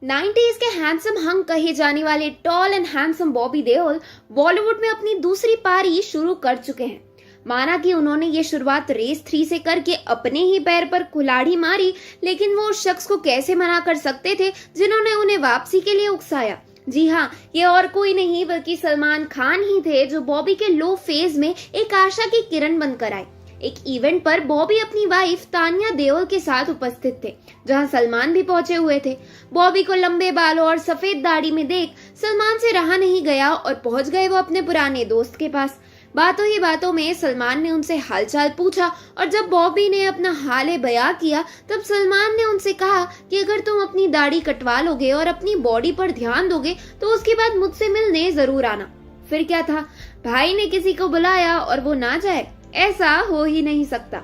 90s के handsome हंग कहे जाने वाले tall and handsome Bobby Deol Bollywood में अपनी दूसरी पारी शुरू कर चुके हैं। माना कि उन्होंने ये शुरुआत रेस 3 से करके अपने ही पैर पर कुल्हाड़ी मारी, लेकिन वो उस शख्स को कैसे मना कर सकते थे जिन्होंने उन्हें वापसी के लिए उकसाया। जी हाँ, ये और कोई नहीं बल्कि सलमान खान ही थे जो बॉबी के लो फेज में एक आशा की किरण बनकर आए। एक इवेंट पर बॉबी अपनी वाइफ तानिया देओल के साथ उपस्थित थे, जहां सलमान भी पहुंचे हुए थे। बॉबी को लंबे बालों और सफेद दाढ़ी में देख सलमान से रहा नहीं गया और पहुंच गए वो अपने पुराने दोस्त के पास। बातों ही बातों में सलमान ने उनसे हालचाल पूछा और जब बॉबी ने अपना हाल बयां किया तब सलमान ने उनसे कहा कि अगर तुम अपनी दाढ़ी कटवा लोगे और अपनी बॉडी पर ध्यान दोगे तो उसके बाद मुझसे मिलने जरूर आना। फिर क्या था, भाई ने किसी को बुलाया और वो ना जाए? ऐसा हो ही नहीं सकता।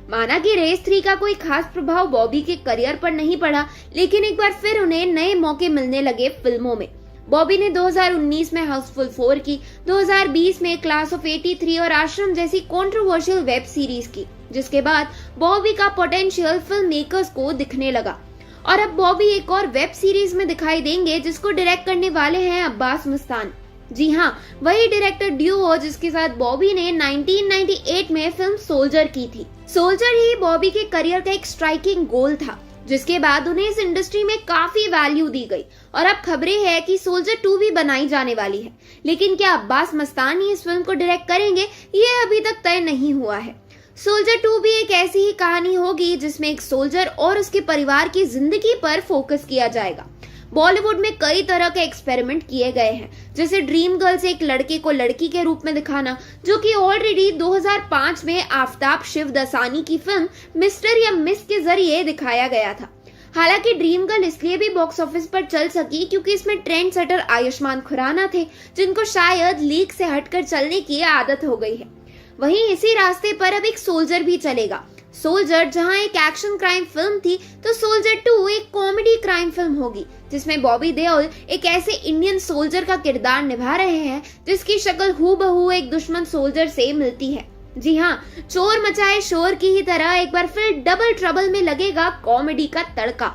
माना कि रेस 3 का कोई खास प्रभाव बॉबी के करियर पर नहीं पड़ा, लेकिन एक बार फिर उन्हें नए मौके मिलने लगे फिल्मों में। बॉबी ने 2019 में हाउसफुल 4 की, 2020 में क्लास ऑफ 83 और आश्रम जैसी कंट्रोवर्शियल वेब सीरीज की, जिसके बाद बॉबी का पोटेंशियल फिल्म मेकर्स को दिखने लगा। और अब बॉबी एक और वेब सीरीज में दिखाई देंगे जिसको डायरेक्ट करने वाले हैं अब्बास मस्तान। जी हाँ, वही डायरेक्टर ड्यूओ जिसके साथ बॉबी ने 1998 में फिल्म सोल्जर की थी। सोल्जर ही बॉबी के करियर का एक स्ट्राइकिंग गोल था, जिसके बाद उन्हें इस इंडस्ट्री में काफी वैल्यू दी गई और अब खबरें हैं कि सोल्जर 2 भी बनाई जाने वाली है। लेकिन क्या अब्बास मस्तान ही इस फिल्म को डायरेक्ट करेंगे, ये अभी तक तय नहीं हुआ है। सोल्जर 2 भी एक ऐसी ही कहानी होगी जिसमें एक सोल्जर और उसके परिवार की जिंदगी पर फोकस किया जाएगा। बॉलीवुड में कई तरह के एक्सपेरिमेंट किए गए हैं, जैसे ड्रीम गर्ल से एक लड़के को लड़की के रूप में दिखाना, जो कि ऑलरेडी 2005 में आफताब शिवदसानी की फिल्म मिस्टर या मिस के जरिए दिखाया गया था। हालांकि ड्रीम गर्ल इसलिए भी बॉक्स ऑफिस पर चल सकी क्योंकि इसमें ट्रेंड सेटर आयुष्मान खुराना थे, जिनको शायद लीक से हटकर चलने की आदत हो गई है। वहीं इसी रास्ते पर अब एक सोल्जर भी चलेगा। सोल्जर जहां एक एक्शन क्राइम फिल्म थी, तो सोल्जर 2 एक कॉमेडी क्राइम फिल्म होगी, जिसमें बॉबी देओल एक ऐसे इंडियन सोल्जर का किरदार निभा रहे हैं जिसकी शक्ल हूबहू एक दुश्मन सोल्जर से मिलती है। जी हाँ, चोर मचाए शोर की ही तरह एक बार फिर डबल ट्रबल में लगेगा कॉमेडी का तड़का।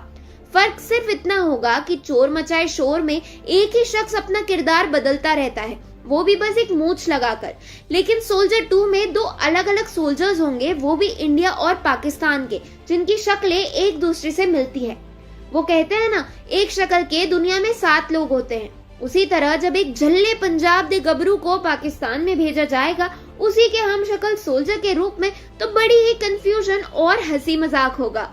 फर्क सिर्फ इतना होगा कि चोर मचाए शोर में एक ही शख्स अपना किरदार बदलता रहता है, वो भी बस एक मूंछ लगाकर। लेकिन सोल्जर 2 में 2 अलग अलग सोल्जर्स होंगे, वो भी इंडिया और पाकिस्तान के, जिनकी शक्लें एक दूसरे से मिलती है। वो कहते हैं ना, एक शक्ल के दुनिया में 7 लोग होते हैं। उसी तरह जब एक झल्ले पंजाब दे गबरू को पाकिस्तान में भेजा जाएगा उसी के हम शक्ल सोल्जर के रूप में, तो बड़ी ही कंफ्यूजन और हंसी मजाक होगा।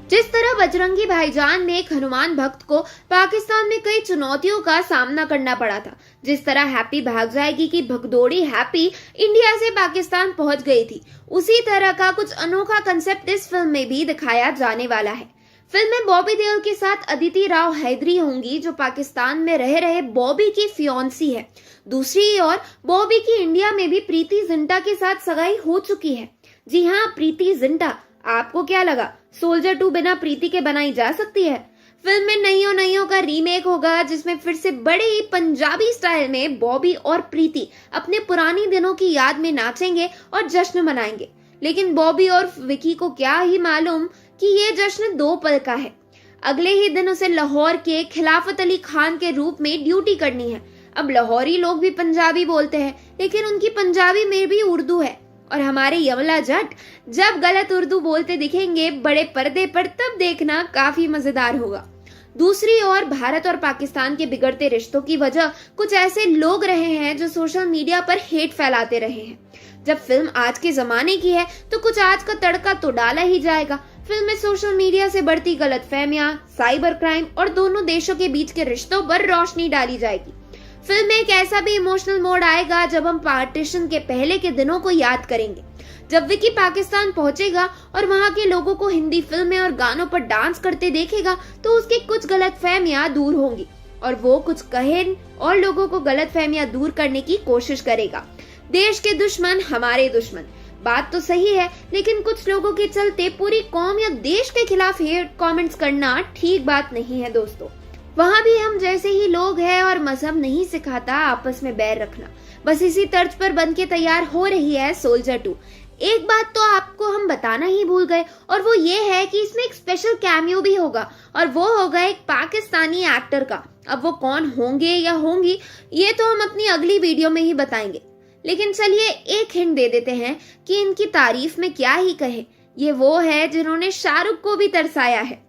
जिस तरह बजरंगी भाईजान में एक हनुमान भक्त को पाकिस्तान में कई चुनौतियों का सामना करना पड़ा था, जिस तरह हैप्पी भाग जाएगी की भगदौड़ी हैप्पी इंडिया से पाकिस्तान पहुंच गई थी, उसी तरह का कुछ अनोखा कंसेप्ट इस फिल्म में भी दिखाया जाने वाला है। फिल्म में बॉबी देओल के साथ अदिति राव हैदरी होंगी, जो पाकिस्तान में रह रहे बॉबी की फियांसी है। दूसरी ओर बॉबी की इंडिया में भी प्रीति जिंटा के साथ सगाई हो चुकी है। जी हाँ, प्रीति जिंटा। आपको क्या लगा, सोल्जर 2 बिना प्रीति के बनाई जा सकती है? फिल्म में नईयों नईयों का रीमेक होगा, जिसमें फिर से बड़े ही पंजाबी स्टाइल में बॉबी और प्रीति अपने पुरानी दिनों की याद में नाचेंगे और जश्न मनाएंगे। लेकिन बॉबी और विकी को क्या ही मालूम कि ये जश्न 2 पल का है। अगले ही दिन उसे लाहौर के खिलाफत अली खान के रूप में ड्यूटी करनी है। अब लाहौरी लोग भी पंजाबी बोलते हैं, लेकिन उनकी पंजाबी में भी उर्दू है। और हमारे यमला जट जब गलत उर्दू बोलते दिखेंगे बड़े पर्दे पर, तब देखना काफी मजेदार होगा। दूसरी ओर भारत और पाकिस्तान के बिगड़ते रिश्तों की वजह कुछ ऐसे लोग रहे हैं जो सोशल मीडिया पर हेट फैलाते रहे हैं। जब फिल्म आज के जमाने की है तो कुछ आज का तड़का तो डाला ही जाएगा। फिल्म में सोशल मीडिया से बढ़ती गलतफहमियां, साइबर क्राइम और दोनों देशों के बीच के रिश्तों पर रोशनी डाली जाएगी। फिल्म में एक ऐसा भी इमोशनल मोड आएगा जब हम पार्टीशन के पहले के दिनों को याद करेंगे, जब विकी पाकिस्तान पहुंचेगा और वहां के लोगों को हिंदी फिल्में और गानों पर डांस करते देखेगा तो उसकी कुछ गलतफहमियां दूर होंगी और वो कुछ कहे और लोगों को गलतफहमियां दूर करने की कोशिश करेगा। देश के दुश्मन हमारे दुश्मन, बात तो सही है, लेकिन कुछ लोगों के चलते पूरी कौम या देश के खिलाफ हेट कमेंट्स करना ठीक बात नहीं है दोस्तों। वहाँ भी हम जैसे ही लोग हैं और मजहब नहीं सिखाता आपस में बैर रखना। बस इसी तर्ज पर बन के तैयार हो रही है सोल्जर 2। एक बात तो आपको हम बताना ही भूल गए, और वो ये है कि इसमें एक स्पेशल कैमियो भी होगा, और वो होगा एक पाकिस्तानी एक्टर का। अब वो कौन होंगे या होंगी ये तो हम अपनी अगली वीडियो में ही बताएंगे, लेकिन चलिए एक हिंट दे देते हैं कि इनकी तारीफ में क्या ही कहें। ये वो है जिन्होंने शाहरुख को भी तरसाया है।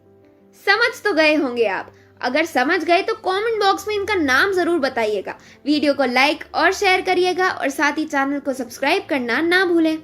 समझ तो गए होंगे आप। अगर समझ गए तो कमेंट बॉक्स में इनका नाम जरूर बताइएगा। वीडियो को लाइक और शेयर करिएगा, और साथ ही चैनल को सब्सक्राइब करना ना भूलें।